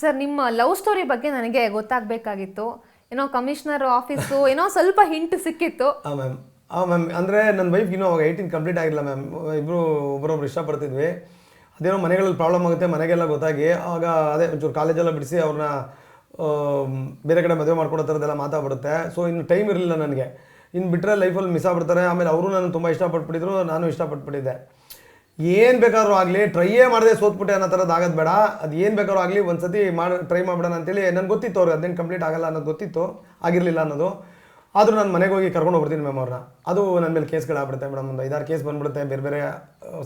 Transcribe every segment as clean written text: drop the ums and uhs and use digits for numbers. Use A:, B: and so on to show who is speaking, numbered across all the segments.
A: Sir ನಿಮ್ಮ love story ಬಗ್ಗೆ ನನಗೆ ಗೊತ್ತಾಗಬೇಕಾಗಿತ್ತು. ಏನೋ ಕಮಿಷನರ್ ಆಫೀಸು ಏನೋ ಸ್ವಲ್ಪ ಹಿಂಟ್ ಸಿಕ್ಕಿತ್ತು.
B: ಮ್ಯಾಮ್ ಅಂದರೆ ನನ್ನ ವೈಫ್ ಇನ್ನೂ ಅವಾಗ 18 ಕಂಪ್ಲೀಟ್ ಆಗಿಲ್ಲ ಮ್ಯಾಮ್. ಒಬ್ಬರೊಬ್ರು ಇಷ್ಟಪಡ್ತಿದ್ವಿ. ಅದೇನೋ ಮನೆಗಳಲ್ಲಿ ಪ್ರಾಬ್ಲಮ್ ಆಗುತ್ತೆ ಮನೆಗೆಲ್ಲ ಗೊತ್ತಾಗಿ ಆಗ ಅದೇ ಒಂಚೂರು ಕಾಲೇಜೆಲ್ಲ ಬಿಡಿಸಿ ಅವ್ರನ್ನ ಬೇರೆ ಕಡೆ ಮದುವೆ ಮಾಡ್ಕೊಡೋ ಥರದ್ದೆಲ್ಲ ಮಾತಾಡ್ಬಿಡುತ್ತೆ. ಸೊ ಇನ್ನು ಟೈಮ್ ಇರಲಿಲ್ಲ ನನಗೆ. ಇನ್ನು ಬಿಟ್ಟರೆ ಲೈಫಲ್ಲಿ ಮಿಸ್ ಆಗ್ಬಿಡ್ತಾರೆ. ಆಮೇಲೆ ಅವರು ನಾನು ತುಂಬ ಇಷ್ಟಪಟ್ಬಿಟ್ಟಿದ್ರು, ನಾನು ಇಷ್ಟಪಟ್ಬಿಟ್ಟಿದ್ದೆ. ಏನು ಬೇಕಾದ್ರೂ ಆಗಲಿ ಟ್ರೈಯೇ ಮಾಡದೆ ಸೋತ್ಬಿಟ್ಟೆ ಅನ್ನೋ ಥರದ್ದು ಆಗೋದು ಬೇಡ. ಅದು ಏನು ಬೇಕಾದ್ರೂ ಆಗಲಿ ಒಂದು ಸತಿ ಟ್ರೈ ಮಾಡ್ಬಿಡೋಣ ಅಂತೇಳಿ ನನಗೆ ಗೊತ್ತಿತ್ತು ಅವ್ರಿಗೆ 18 ಕಂಪ್ಲೀಟ್ ಆಗಲ್ಲ ಅನ್ನೋದು ಗೊತ್ತಿತ್ತು, ಆಗಿರಲಿಲ್ಲ ಅನ್ನೋದು. ಆದರೂ ನಾನು ಮನೆಗೆ ಹೋಗಿ ಕರ್ಕೊಂಡು ಹೋಗ್ಬಿಡ್ತೀನಿ ಮ್ಯಾಮ್ ಅವ್ರನ್ನ. ಅದು ನನ್ನ ಮೇಲೆ ಕೇಸ್ಗಳಾಗ್ಬಿಡುತ್ತೆ ಮೇಡಮ್, ಒಂದು 5-6 ಕೇಸ್ ಬಂದುಬಿಡುತ್ತೆ ಬೇರೆ ಬೇರೆ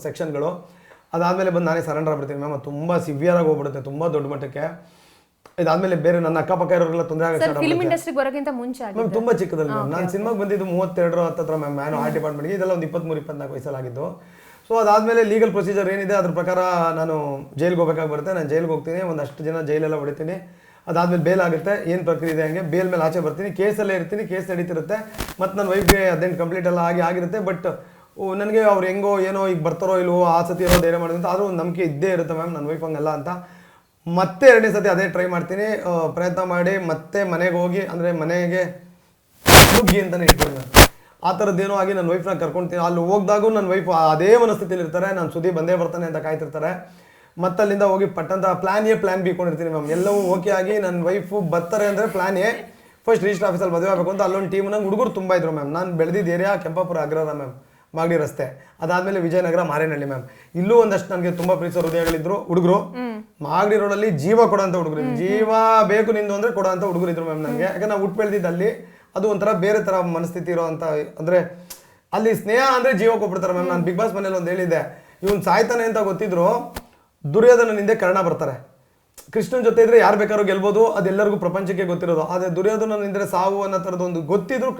B: ಸೆಕ್ಷನ್ಗಳು. ಅದಾದಮೇಲೆ ಬಂದು ನಾನೇ ಸರೆಂಡರ್ ಆಗ್ಬಿಡ್ತೀನಿ ಮ್ಯಾಮ್. ಅದು ತುಂಬ ಸಿವಿಯರಾಗಿ ಹೋಗ್ಬಿಡುತ್ತೆ, ತುಂಬ ದೊಡ್ಡ ಮಟ್ಟಕ್ಕೆ. ಇದಾದಮೇಲೆ ಬೇರೆ ನನ್ನ ಅಕ್ಕಪಕ್ಕ ಇರೋರೆಲ್ಲ ತೊಂದರೆ ಆಗುತ್ತೆ.
A: ಫಿಲ್ಮ್ ಇಂಡಸ್ಟ್ರಿಗೆ ಬರೋಕ್ಕಿಂತ ಮುಂಚೆ
B: ಮ್ಯಾಮ್ ತುಂಬ ಚಿಕ್ಕದಲ್ಲಿ ಮ್ಯಾಮ್. ನಾನು ಸಿನಿಮಾಗೆ ಬಂದಿದ್ದು 32 ಹತ್ತಿರ ಮ್ಯಾಮ್. ನಾನು ಆರ್ಟ್ ಡಿಪಾರ್ಟ್ಮೆಂಟ್ಗೆ ಇದೆಲ್ಲ ಒಂದು 23-24 ವಯಸ್ಸಲ್ಲಾಗಿದ್ದು. ಸೊ ಅದಾದಮೇಲೆ ಲೀಗಲ್ ಪ್ರೊಸೀಜರ್ ಏನಿದೆ ಅದ್ರ ಪ್ರಕಾರ ನಾನು ಜೈಲಿಗೆ ಹೋಗ್ಬೇಕಾಗಿ ಬರುತ್ತೆ. ನಾನು ಜೈಲಿಗೆ ಹೋಗ್ತೀನಿ, ಒಂದಷ್ಟು ಜನ ಜೈಲೆಲ್ಲ ಹೊಡಿತೀನಿ. ಅದಾದಮೇಲೆ ಬೇಲ್ ಆಗುತ್ತೆ, ಏನು ಪ್ರಕ್ರಿಯೆ ಇದೆ ಹಂಗೆ ಬೇಲ್ ಮೇಲೆ ಆಚೆ ಬರ್ತೀನಿ. ಕೇಸಲ್ಲೇ ಇರ್ತೀನಿ, ಕೇಸ್ ನಡೀತಿರುತ್ತೆ. ಮತ್ತು ನನ್ನ ವೈಫ್ಗೆ 18 ಕಂಪ್ಲೀಟ್ ಎಲ್ಲ ಆಗಿರುತ್ತೆ. ಬಟ್ ನನಗೆ ಅವ್ರು ಹೆಂಗೋ ಏನೋ ಈಗ ಬರ್ತಾರೋ ಇಲ್ವೋ ಆ ಸತಿ ಏನೋ ಧೈರ್ಯ ಮಾಡಿದಂತ ಆದರೂ ಒಂದು ನಂಬಿಕೆ ಇದ್ದೇ ಇರುತ್ತೆ ಮ್ಯಾಮ್ ನನ್ನ ವೈಫ್ ಹಂಗಲ್ಲ ಅಂತ. ಮತ್ತೆ 2ನೇ ಸತಿ ಅದೇ ಟ್ರೈ ಮಾಡ್ತೀನಿ, ಪ್ರಯತ್ನ ಮಾಡಿ ಮತ್ತೆ ಮನೆಗೆ ಹೋಗಿ ಅಂದರೆ ಮನೆಗೆ ನುಗ್ಗಿ ಅಂತಲೇ ಇಟ್ಕೊಂಡು ಮ್ಯಾಮ್. ಆ ಥರದ್ದೇನೋ ಆಗಿ ನನ್ನ ವೈಫ್ನ ಕರ್ಕೊಳ್ತೀನಿ. ಅಲ್ಲಿ ಹೋಗ್ದಾಗೂ ನನ್ನ ವೈಫ್ ಅದೇ ಮನಸ್ಥಿತಿಯಲ್ಲಿ ಇರ್ತಾರೆ, ನಾನು ಸುದ್ದಿ ಬಂದೇ ಬರ್ತಾನೆ ಅಂತ ಕಾಯ್ತಿರ್ತಾರೆ. ಮತ್ತೆ ಅಲ್ಲಿಂದ ಹೋಗಿ ಪಟ್ಟಂತ ಪ್ಲಾನ್ ಎ ಪ್ಲಾನ್ ಬಿ ಕೊಂಡಿರ್ತೀನಿ ಮ್ಯಾಮ್. ಎಲ್ಲವೂ ಓಕೆ ಆಗಿ ನನ್ನ ವೈಫು ಬರ್ತಾರೆ ಅಂದರೆ ಪ್ಲಾನ್ ಎ ಫಸ್ಟ್ ರಿಜಿಸ್ಟರ್ ಆಫೀಸಲ್ಲಿ ಮದುವೆ ಆಗಬೇಕು ಅಂತ ಅಲ್ಲೊಂದು ಟೀಮ್ ನಂಗೆ ಹುಡುಗರು ತುಂಬ ಇದ್ರು ಮ್ಯಾಮ್. ನಾನು ಬೆಳೆದಿದ್ದ ಏರಿಯಾ ಕೆಂಪಾಪುರ ಅಗ್ರಹಾರ ಮ್ಯಾಮ್, ಮಾಗಡಿ ರಸ್ತೆ. ಅದಾದಮೇಲೆ ವಿಜಯನಗರ ಮಾರೇನಹಳ್ಳಿ ಮ್ಯಾಮ್. ಇಲ್ಲೂ ಒಂದಷ್ಟು ನನಗೆ ತುಂಬ ಪ್ರೀತಿಸೋ ಹೃದಯಗಳಿದ್ರು ಹುಡುಗರು. ಮಾಗಡಿ ರೋಡಲ್ಲಿ ಜೀವ ಕೊಡೋಂಥ ಹುಡುಗರು, ಜೀವ ಬೇಕು ನಿಂದು ಅಂದರೆ ಕೊಡೋ ಅಂಥ ಹುಡುಗರು ಇದ್ರು ಮ್ಯಾಮ್ ನನಗೆ. ಯಾಕಂದ್ರೆ ನಾವು ಹುಟ್ಟು ಬೆಳೆದಿದ್ದು ಅಲ್ಲಿ. ಅದು ಒಂಥರ ಬೇರೆ ಥರ ಮನಸ್ಥಿತಿ ಇರೋ ಅಂಥ, ಅಂದರೆ ಅಲ್ಲಿ ಸ್ನೇಹ ಅಂದರೆ ಜೀವ ಕೊಟ್ಬಿಡ್ತಾರೆ ಮ್ಯಾಮ್. ನಾನು ಬಿಗ್ ಬಾಸ್ ಮನೇಲಿ ಒಂದು ಹೇಳಿದ್ದೆ, ಇವನು ಸಾಯ್ತಾನೆ ಅಂತ ಗೊತ್ತಿದ್ರು ದುರ್ಯೋಧನ ಹಿಂದೆ ಕರ್ಣ ಬರ್ತಾರೆ. ಕೃಷ್ಣನ ಜೊತೆ ಇದ್ರೆ ಯಾರು ಬೇಕಾದ್ರೂ ಗೆಲ್ಬೋದು, ಅದೆಲ್ಲರಿಗೂ ಪ್ರಪಂಚಕ್ಕೆ ಗೊತ್ತಿರೋದು. ಆದರೆ ದುರ್ಯೋಧನ ನಿಂದರೆ ಸಾವು ಅನ್ನೋ ಥರದ್ದು ಒಂದು ಗೊತ್ತಿದ್ರು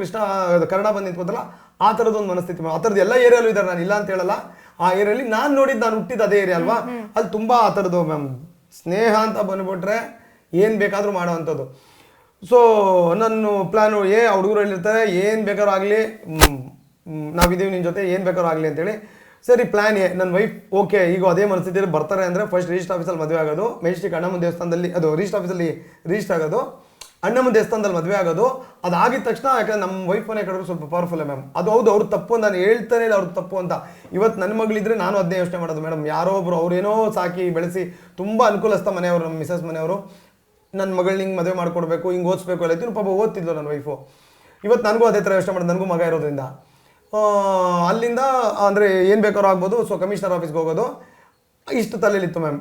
B: ಕರ್ಣ ಬಂದು ನಿಂತ್ಕೋತಲ್ಲ, ಆ ಥರದ್ದೊಂದು ಮನಸ್ಥಿತಿ. ಆ ಥರದ್ದು ಎಲ್ಲ ಏರಿಯಲ್ಲೂ ಇದ್ದಾರೆ, ನಾನು ಇಲ್ಲ ಅಂತ ಹೇಳಲ್ಲ. ಆ ಏರಿಯಲ್ಲಿ ನಾನು ನೋಡಿದ್ದು, ನಾನು ಹುಟ್ಟಿದ್ದು ಅದೇ ಏರಿಯಾ ಅಲ್ವಾ, ಅಲ್ಲಿ ತುಂಬ ಆ ಥರದ್ದು ಮ್ಯಾಮ್. ಸ್ನೇಹ ಅಂತ ಬಂದುಬಿಟ್ರೆ ಏನು ಬೇಕಾದರೂ ಮಾಡೋ ಅಂಥದ್ದು. ಸೊ ನನ್ನ ಪ್ಲ್ಯಾನು ಆ ಹುಡುಗರು ಹೇಳಿರ್ತಾರೆ ಏನು ಬೇಕಾದ್ರೂ ಆಗಲಿ ನಾವಿದ್ದೀವಿ ನಿನ್ನ ಜೊತೆ, ಏನು ಬೇಕಾದ್ರೂ ಆಗಲಿ ಅಂತೇಳಿ. ಸರಿ ಪ್ಲ್ಯಾನ್ ಎ, ನನ್ನ ವೈಫ್ ಓಕೆ ಈಗ ಅದೇ ಮನಸ್ಥಿತಿಯಲ್ಲಿ ಬರ್ತಾರೆ ಅಂದರೆ ಫಸ್ಟ್ ರಿಜಿಸ್ಟರ್ ಆಫೀಸಲ್ಲಿ ಮದುವೆ ಆಗೋದು, ಮೆಜೆಸ್ಟಿಕ್ ಅಣ್ಣಮ್ಮನ ದೇವಸ್ಥಾನದಲ್ಲಿ, ಅದು ರಿಜಿಸ್ಟರ್ ಆಫೀಸಲ್ಲಿ ರಿಜಿಸ್ಟರ್ ಆಗೋದು, ಅಣ್ಣಮ್ಮನ ದೇವಸ್ಥಾನದಲ್ಲಿ ಮದುವೆ ಆಗೋದು. ಅದಾಗಿದ ತಕ್ಷಣ ಯಾಕಂದ್ರೆ ನಮ್ಮ ವೈಫ್ ಮನೆ ಕಡೆ ಸ್ವಲ್ಪ ಪವರ್ಫುಲ್ ಮ್ಯಾಮ್. ಅದು ಹೌದು, ಅವ್ರ ತಪ್ಪು, ನಾನು ಹೇಳ್ತಾನೆ ಇಲ್ಲ ಅವ್ರ ತಪ್ಪು ಅಂತ. ಇವತ್ತು ನನ್ನ ಮಗಳಿದ್ರೆ ನಾನು ಅದನ್ನೇ ಯೋಚನೆ ಮಾಡೋದು ಮೇಡಮ್. ಯಾರೋ ಒಬ್ರು ಅವ್ರೇನೋ ಸಾಕಿ ಬೆಳೆಸಿ ತುಂಬ ಅನುಕೂಲಸ್ಥ ಮನೆಯವರು, ನಮ್ಮ ಮಿಸಸ್ ಮನೆಯವರು, ನನ್ನ ಮಗಳನ್ನ ಹಿಂಗೆ ಮದುವೆ ಮಾಡ್ಕೊಡ್ಬೇಕು, ಹಿಂಗೆ ಓದಿಸ್ಬೇಕು ಎಲ್ಲ ಇದ್ದು ಪಾಪ ಓದ್ತಿದ್ಲು ನನ್ನ ವೈಫು. ಇವತ್ತು ನನಗೂ ಅದೇ ಥರ ಯೋಚನೆ ಮಾಡೋದು, ನನಗೂ ಮಗ ಇರೋದ್ರಿಂದ ಅಲ್ಲಿಂದ ಅಂದರೆ ಏನು ಬೇಕಾದ್ರೂ ಆಗ್ಬೋದು. ಸೊ ಕಮಿಷನರ್ ಆಫೀಸ್ಗೆ ಹೋಗೋದು ಇಷ್ಟು ತಲೆಯಲ್ಲಿತ್ತು ಮ್ಯಾಮ್.